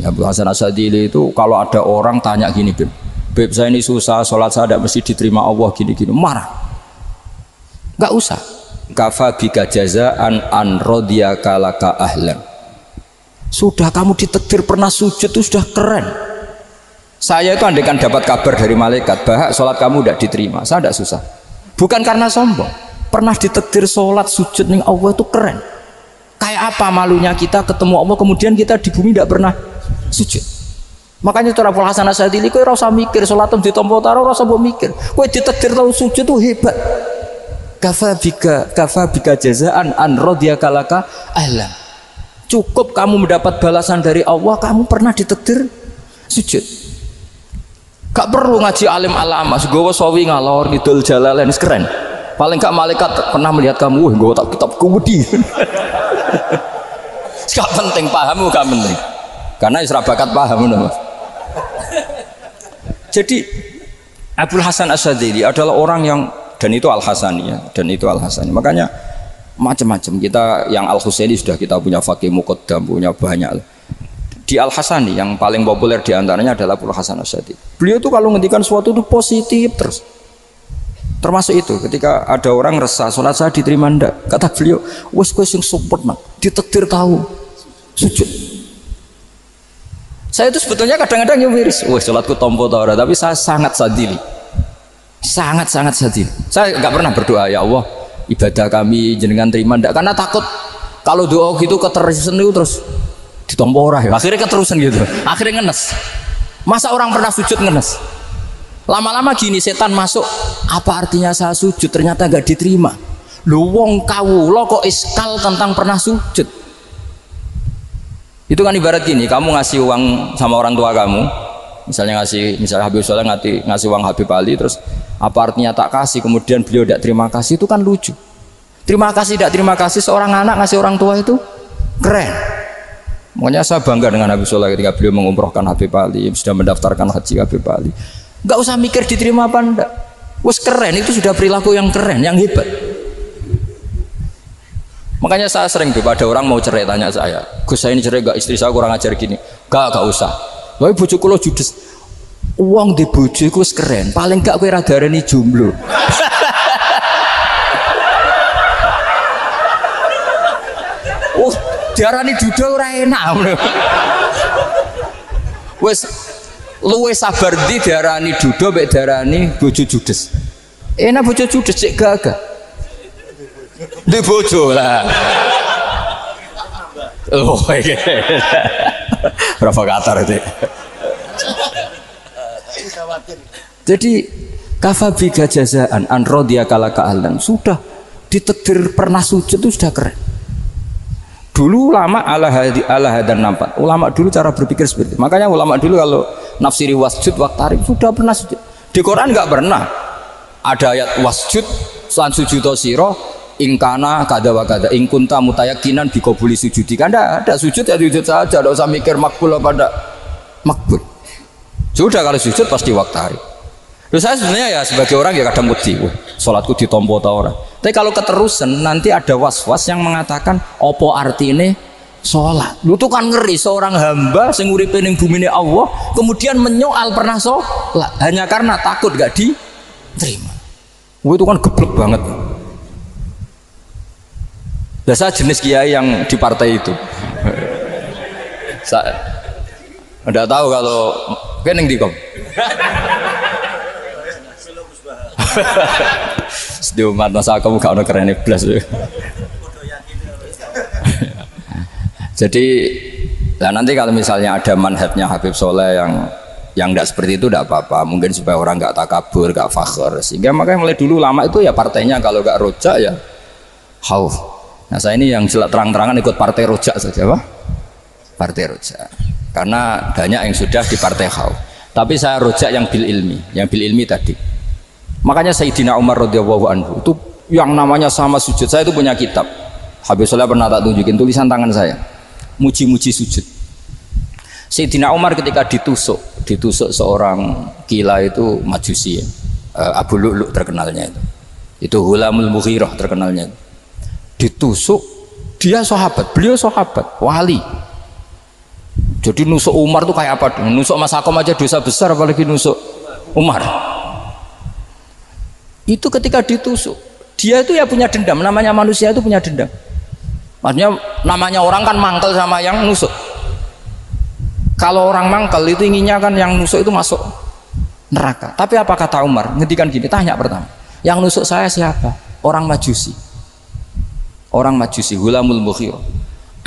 Abu Hasan Asyadzili itu kalau ada orang tanya gini, Beb saya ini susah, sholat saya tidak mesti diterima Allah gini-gini, marah. Enggak usah. Kafa bika jazaan an radiyaka laka ahlan. Sudah kamu ditakdir pernah sujud itu sudah keren. Saya itu andaikan dapat kabar dari malaikat bahwa sholat kamu tidak diterima, saya tidak susah. Bukan karena sombong. Pernah ditakdir sholat sujud ning Allah itu keren. Kayak apa malunya kita ketemu Allah kemudian kita di bumi tidak pernah sujud. Makanya cara Abu Hasan Asyadzili kowe ora usah mikir sholatem ditampa taro ora usah mbok mikir. Kowe ditakdir tau sujud itu hebat. Kafa bika jazaan an radiyaka laka ahlan. Cukup kamu mendapat balasan dari Allah, kamu pernah ditakdir sujud. Gak perlu ngaji alim alama, segowo sawi ngalor ngidul jalalain keren. Paling gak malaikat pernah melihat kamu, nggawa tak kitab kewedi. Gak penting pahamu, gak penting. Karena isra bakat paham Mas. Jadi Abu Hasan Asyadzili adalah orang yang, dan itu Al-Hasani ya, dan itu Al-Hasani. Makanya macam-macam kita yang Al-Husaini sudah kita punya Faqih Muqaddam, punya banyak. Di Al-Hasani yang paling populer diantaranya adalah Abu Hasan Asyadzili. Beliau tuh kalau ngendikan sesuatu itu positif terus. Termasuk itu ketika ada orang resah sholat saya diterima ndak, kata beliau wes kowe sing support nak ditakdir tahu sujud. Saya itu sebetulnya kadang-kadang yang miris, wes sholatku tompo ta ora, tapi saya sangat sadili, sangat sadili. Saya nggak pernah berdoa ya Allah ibadah kami jenengan terima ndak, karena takut kalau doa gitu keterusan itu terus ditompo ora ya, akhirnya keterusan gitu, akhirnya ngenes. Masa orang pernah sujud ngenes? Lama-lama gini setan masuk, apa artinya saya sujud ternyata gak diterima. Lu wong kawula kok iskal tentang pernah sujud. Itu kan ibarat gini, kamu ngasih uang sama orang tua kamu, misalnya Habib Soleh ngasih uang Habib Ali, terus apa artinya tak kasih, kemudian beliau tidak terima kasih, itu kan lucu. Terima kasih tidak terima kasih, seorang anak ngasih orang tua itu keren. Makanya saya bangga dengan Habib Soleh ketika beliau mengumrohkan Habib Ali, sudah mendaftarkan haji Habib Ali. Gak usah mikir diterima apa enggak, wes keren, itu sudah perilaku yang keren, yang hebat. Makanya saya sering tuh ada orang mau cerai tanya saya, Gus saya ini cerai gak, istri saya kurang ajar gini. Gak usah, tapi bojoku lo judes, uang di bojoku wes keren, paling gak kowe radarani jomblo. Diarani duda ora enak. Wes luwe sabar di diarani duda mek diarani bojo judes. Enak bojo judes cek gagah. Di bojo lah. Oh iya. Provokator itu. Jadi kafabika jazaan an radiyaka laka ahlan, sudah ditakdir pernah sujud itu sudah keren. Dulu ulama ala hadan nampak. Ulama dulu cara berpikir seperti itu. Makanya ulama dulu kalau nafsiri wasjud waqtarib sudah pernah sujud. Di Quran enggak pernah ada ayat wasjud lan sujudo sira ingkana kada wa kada ing kunta mutayakinan bi qabuli sujudi. Kan ada sujud ya sujud saja, enggak usah mikir makbul apa enggak makbul. Sudah kalau sujud pasti waqtarib. Terus saya sebenarnya ya sebagai orang ya kadang wedi, salatku ditampa ta ora. Tapi kalau keterusan nanti ada was-was yang mengatakan opo artine sholat. Lu tuh kan ngeri seorang hamba sing uripe ning bumine Allah kemudian menyoal pernah sholat hanya karena takut gak diterima. Itu kan geblek banget. Biasa jenis kiai yang di partai itu. Saya enggak tahu kalau keneng dikom. Di umat masa kamu gak ada keren blas. Jadi lah nanti kalau misalnya ada manhajnya Habib Soleh yang tidak seperti itu tidak apa-apa, mungkin supaya orang nggak takabur, nggak fakhr, sehingga makanya mulai dulu lama itu ya partainya kalau nggak rojak ya hauf. Nah saya ini yang terang-terangan ikut partai rojak saja, Pak. Partai rojak karena banyak yang sudah di partai hauf, tapi saya rojak yang bil ilmi tadi. Makanya Sayyidina Umar radhiyallahu anhu itu yang namanya sama sujud, saya itu punya kitab Habib Soleh pernah tak tunjukin tulisan tangan saya, muji-muji sujud. Sayyidina Umar ketika ditusuk seorang gila itu Majusi ya, Abu Lu'lu' terkenalnya itu Hulamul Mughirah terkenalnya, ditusuk, dia sahabat, beliau sahabat wali, Jadi nusuk Umar tuh kayak apa? Nusuk Mas Akom aja dosa besar, apalagi nusuk Umar. Itu ketika ditusuk, dia itu ya punya dendam. Namanya manusia itu punya dendam. Maksudnya namanya orang kan mangkel sama yang nusuk. Kalau orang mangkel itu inginnya kan yang nusuk itu masuk neraka. Tapi apa kata Umar? Ngendikan gini, tanya pertama, yang nusuk saya siapa? Orang Majusi. Orang Majusi, Hulamul Mughirah.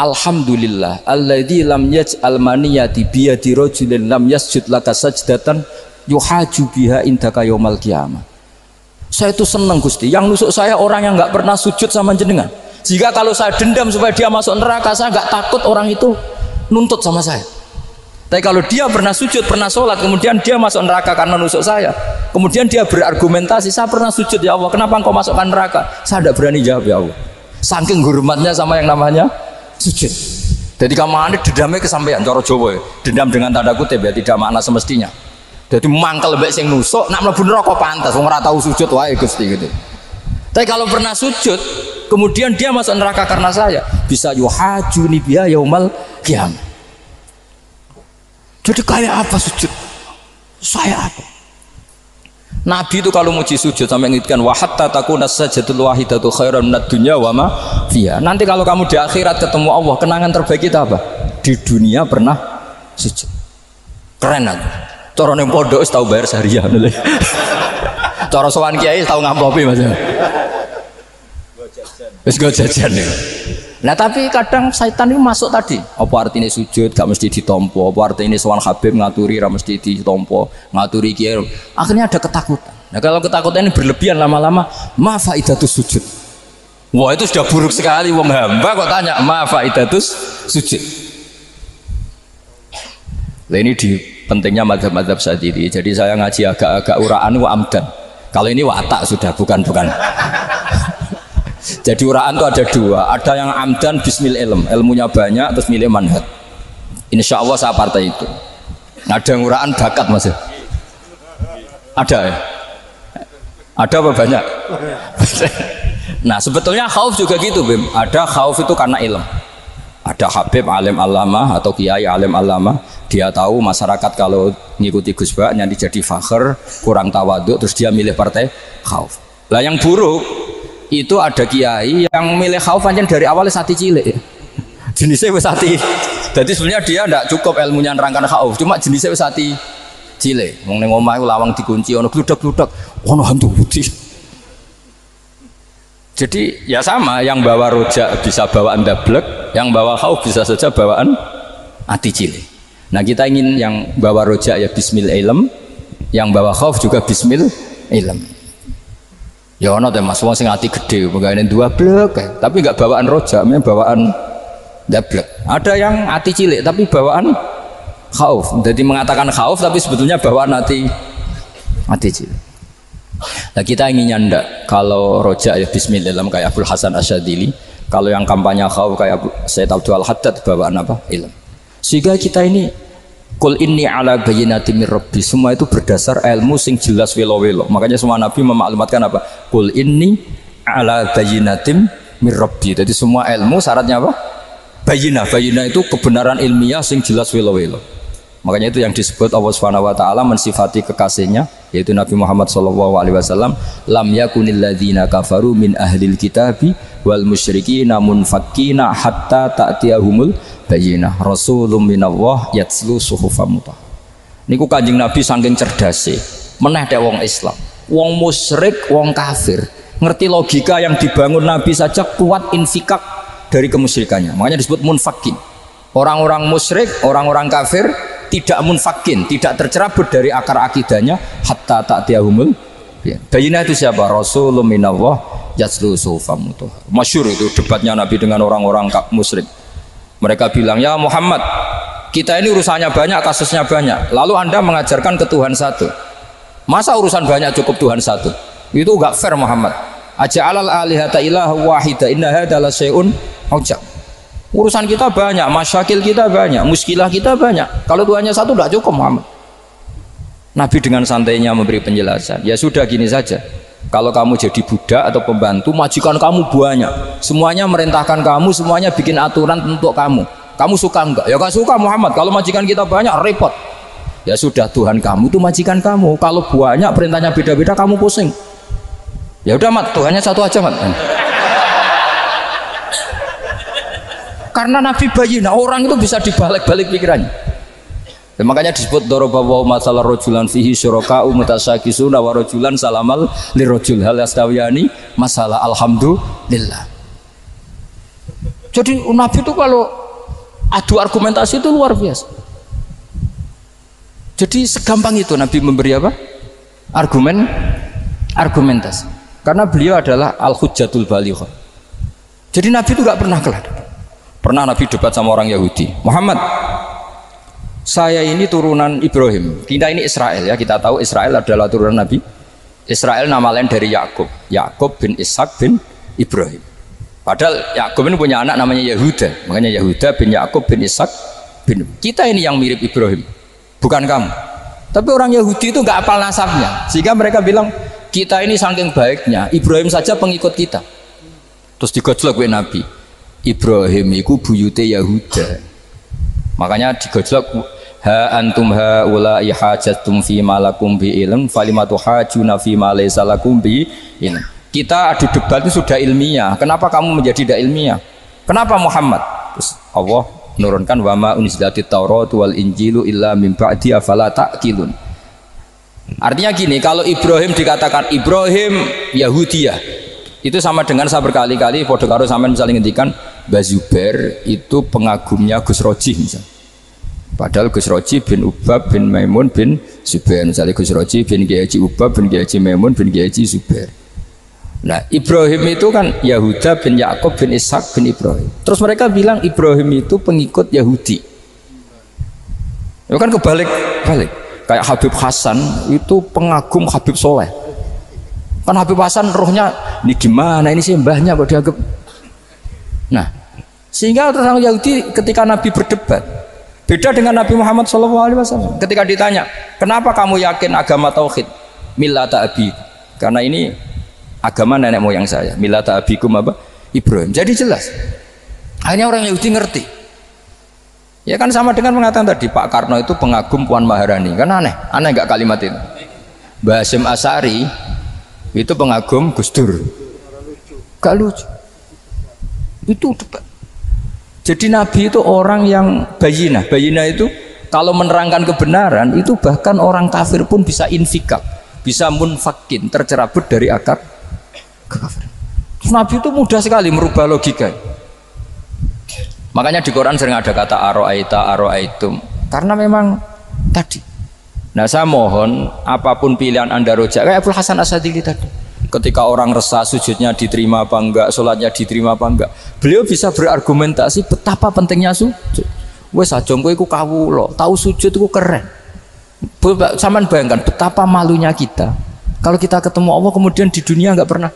Alhamdulillah alladzi lam yaj'al maniyati biyadi rajulin lam yasjud laka sajdatan yuhaju biha indaka yaumal qiyamah. Saya itu senang Gusti, yang nusuk saya orang yang nggak pernah sujud sama jenengan. Jika kalau saya dendam supaya dia masuk neraka, saya nggak takut orang itu nuntut sama saya. Tapi kalau dia pernah sujud, pernah sholat, kemudian dia masuk neraka karena nusuk saya, kemudian dia berargumentasi, saya pernah sujud ya Allah, kenapa engkau masukkan neraka? Saya tidak berani jawab ya Allah, saking hormatnya sama yang namanya sujud. Jadi kamane dendamnya kesampaian, cara Jawa ya, dendam dengan tanda kutip ya, tidak makna semestinya. Jadi mangkel mbek sing nusuk, nak mlebu neraka pantas, wong ora tau sujud wae Gusti gitu. Tapi kalau pernah sujud, kemudian dia masuk neraka karena saya, bisa yuhajuni biya yaumal qiyamah. Jadi kayak apa sujud? Saya apa? Nabi itu kalau muji sujud sampai ngingatkan wa hatta takuna sajdatul wahidatu khairan minad dunya wa ma fiha. Nanti kalau kamu di akhirat ketemu Allah, kenangan terbaik kita apa? Di dunia pernah sujud. Keren aku. Cara ning pondok wis tau bayar syariah. Cara sowan kiai tau ngamplopi Mas. Wis go jajan nih. Nah tapi kadang syaitan itu masuk tadi. Apa artinya sujud gak mesti ditompo, apa artinya sowan Habib ngaturi gak mesti ditompo, ngaturi kiai. Akhirnya ada ketakutan. Nah kalau ketakutan ini berlebihan lama-lama, ma faidatus sujud. Wah itu sudah buruk sekali. Wong hamba kok tanya ma faidatus sujud. Nah ini di pentingnya mazhab-mazhab Syadzili. Jadi saya ngaji agak-agak uraan wa amdan. Kalau ini watak sudah bukan. Jadi uraan itu ada dua, ada yang amdan bismil ilm, ilmunya banyak terus milih manhaj. Insya Allah saya partai itu. Ada yang uraan bakat Mas. Ada ya? Ada apa banyak? Nah sebetulnya khauf juga gitu Bim. Ada khauf itu karena ilm. Ada Habib alim alama atau kiai alim alama, dia tahu masyarakat kalau ngikuti Gus Bak nanti jadi fakhr, kurang tawaduk, terus dia milih partai khauf. Lah yang buruk itu ada kiai yang milih khauf aja dari awalnya sati cilik ya. Jenisnya wis sati. Jadi sebenarnya dia tidak cukup ilmunya nerangkan khauf, cuma jenisnya wis sati cilik. Wong ning omah lawang dikunci ono gludak-gludak, ono hantu putih. Jadi ya sama, yang bawa rojak bisa bawaan dablek, yang bawa khauf bisa saja bawaan ati cilik. Nah kita ingin yang bawa rojak ya bismil ilm, yang bawa khauf juga bismil ilm. Ya ono teh Mas, wong sing ati gede, pegawene dua blek, tapi enggak bawaan rojak, bawaan dablek. Ada yang ati cilik tapi bawaan khauf. Jadi mengatakan khauf tapi sebetulnya bawaan ati cilik. Nah kita inginnya ndak, kalau rojak ya bismillah kayak Abdul Hasan Asyadzili, kalau yang kampanye khauf kayak Sayyid Abdul Haddad bawaan apa? Ilm. Sehingga kita ini Qul inni ala bayyinatin mir rabbi, semua itu berdasar ilmu sing jelas welo-welo. Makanya semua nabi memaklumatkan apa? Qul inni ala bayyinatin mir rabbi. Jadi semua ilmu syaratnya apa? Bayyinah. Bayyinah itu kebenaran ilmiah sing jelas welo-welo. Makanya itu yang disebut Allah Subhanahu wa taala mensifati kekasihnya yaitu Nabi Muhammad sallallahu alaihi wasallam, lam yakunil ladzina kafaru min ahlil kitabi wal musyrikina munfakkina hatta ta'tiyahumul bayyinah rasulun minallah yatslu suhufam mutahhar. Niku Kanjeng Nabi saking cerdase meneh tek wong Islam, wong musyrik, wong kafir ngerti logika yang dibangun Nabi saja kuat infikak dari kemusyrikannya. Makanya disebut munfakin. Orang-orang musyrik, orang-orang kafir tidak munfakin, tidak tercerabut dari akar akidahnya hatta ta'tiyahumul bayyinah. Itu siapa? Rasulun minallah yatslu suhufam mutahhar. Masyhur itu debatnya Nabi dengan orang-orang musyrik. Mereka bilang, ya Muhammad, kita ini urusannya banyak, kasusnya banyak, lalu anda mengajarkan ke Tuhan satu. Masa urusan banyak cukup Tuhan satu? Itu enggak fair Muhammad. Aja'alal alihata ilaha wahida inna hadza la syai'un ujab. Urusan kita banyak, masyakil kita banyak, muskilah kita banyak. Kalau Tuhannya satu enggak cukup Muhammad. Nabi dengan santainya memberi penjelasan. Ya sudah gini saja. Kalau kamu jadi budak atau pembantu, majikan kamu banyak, semuanya merintahkan kamu, semuanya bikin aturan untuk kamu. Kamu suka enggak? Ya gak suka Muhammad. Kalau majikan kita banyak repot. Ya sudah, Tuhan kamu itu majikan kamu. Kalau banyak perintahnya beda-beda kamu pusing. Ya udah Mat, Tuhannya satu aja Mat. Karena Nabi bayina, orang itu bisa dibalik-balik pikirannya. Dan makanya disebut dorobawahu masalah rojulan fihi syuraka umutasyakisuna wa rojulan salamal lirojul hal yastawiyani masalah alhamdulillah. Jadi Nabi itu kalau adu argumentasi itu luar biasa. Jadi segampang itu Nabi memberi apa? Argumentasi. Karena beliau adalah al-hujjatul balighah. Jadi Nabi itu gak pernah kalah. Pernah Nabi debat sama orang Yahudi. Muhammad, saya ini turunan Ibrahim. Kita ini Israel ya. Kita tahu Israel adalah turunan Nabi. Israel nama lain dari Yakub. Yakub bin Ishak bin Ibrahim. Padahal Yakub ini punya anak namanya Yahuda. Makanya Yahuda bin Yakub bin Ishak bin. Kita ini yang mirip Ibrahim, bukan kamu. Tapi orang Yahudi itu nggak hafal nasabnya, sehingga mereka bilang kita ini saking baiknya Ibrahim saja pengikut kita. Terus digojlok gue Nabi. Ibrahim itu buyute Yahuda. Makanya digojlok ha antum haula ihajatum fi malakum bi ilm falimatu hajuna fi ma laysa lakum bi ilm. Kita adu debat itu sudah ilmiah. Kenapa kamu menjadi tidak ilmiah? Kenapa Muhammad? Terus Allah menurunkan wa ma unzilatit tauratu wal injilu illa min ba'di afala ta'qilun. Artinya gini, kalau Ibrahim dikatakan Ibrahim Yahudiyah, itu sama dengan saya berkali-kali podo karo sampean misalnya ngendikan Mbah Zubair itu pengagumnya Gus Roji misalnya. Padahal Gus Roji bin Ubab bin Maimun bin Zubair, misalnya Gus Roji bin Kiai Haji Ubab bin Kiai Haji Maimun bin Kiai Haji Zubair. Nah Ibrahim itu kan Yahuda bin Yakub bin Ishak bin Ibrahim. Terus mereka bilang Ibrahim itu pengikut Yahudi. Itu kan kebalik-balik. Kayak Habib Hasan itu pengagum Habib Soleh. Kan Habib Hasan rohnya ini gimana ini sih mbahnya kok dianggap. Nah sehingga orang Yahudi ketika Nabi berdebat beda dengan Nabi Muhammad SAW. Ketika ditanya kenapa kamu yakin agama tauhid millata abi, karena ini agama nenek moyang saya, millata abikum apa? Ibrahim. Jadi jelas akhirnya orang Yahudi ngerti. Ya kan sama dengan mengatakan tadi Pak Karno itu pengagum Puan Maharani. Kan aneh nggak kalimat itu? Mbah Hasyim Asy'ari itu pengagum Gus Dur. Gak lucu. Itu debat. Jadi Nabi itu orang yang bayinah. Bayinah itu kalau menerangkan kebenaran itu bahkan orang kafir pun bisa infikak, bisa munfakin, tercerabut dari akar kekafiran. Nabi itu mudah sekali merubah logika. Makanya di Quran sering ada kata aro'aitum, karena memang tadi. Nah saya mohon apapun pilihan anda rojak kayak Abdul Hasan Asadili tadi. Ketika orang resah sujudnya diterima apa enggak, sholatnya diterima apa enggak, beliau bisa berargumentasi betapa pentingnya sujud. Wes aja kowe iku kawula, tahu sujud itu keren. Saman bayangkan betapa malunya kita kalau kita ketemu Allah kemudian di dunia enggak pernah.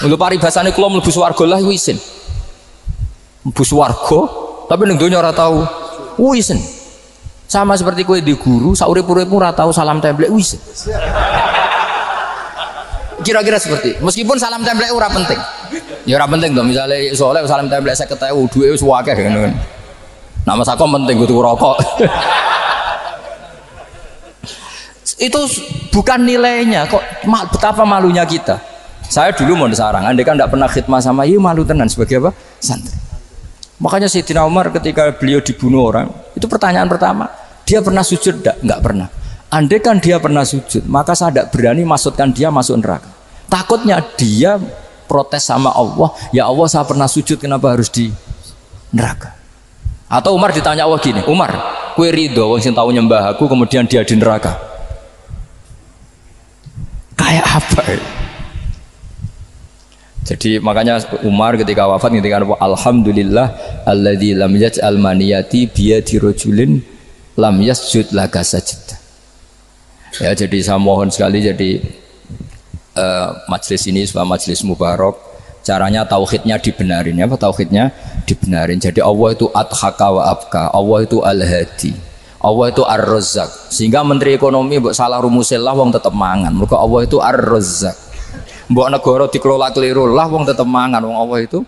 Lho paribasane kula mlebu swarga lah isin. Mlebu swarga tapi ning donya ora tahu. Isin. Sama seperti kowe di guru saurip-uripmu ora tahu salam templek isin. Kira-kira seperti meskipun salam templek ora penting. Ya ora penting dong, misalnya soleh salam templek 50.000 duwe wis akeh ngono kan. Nama sakom penting kudu rokok. Itu bukan nilainya kok, betapa malunya kita. Saya dulu mau disarang, andai kan tidak pernah khidmah sama iya malu tenan sebagai apa? Santri. Makanya Sayyidina Umar ketika beliau dibunuh orang, itu pertanyaan pertama, dia pernah sujud enggak? Enggak pernah. Andai kan dia pernah sujud, maka saya tidak berani masukkan dia masuk neraka. Takutnya dia protes sama Allah, ya Allah saya pernah sujud kenapa harus di neraka? Atau Umar ditanya Allah gini, Umar, kue ridho wong sing tahu nyembah aku kemudian dia di neraka. Kayak apa ya? Jadi makanya Umar ketika wafat ketika alhamdulillah alladzi lam yaj'al maniyati biyadi rajulin lam yasjud laka sajdah. Ya jadi saya mohon sekali jadi majelis ini sebuah majelis mubarak, caranya tauhidnya dibenarin ya, apa tauhidnya dibenarin. Jadi Allah itu adhaka wa abka, Allah itu al-hadi, Allah itu ar-razzaq. Sehingga menteri ekonomi mbok salah rumusillah wong tetep mangan. Mergo Allah itu ar-razzaq. Mbok negara dikelola keliru lah wong tetep mangan, wong Allah itu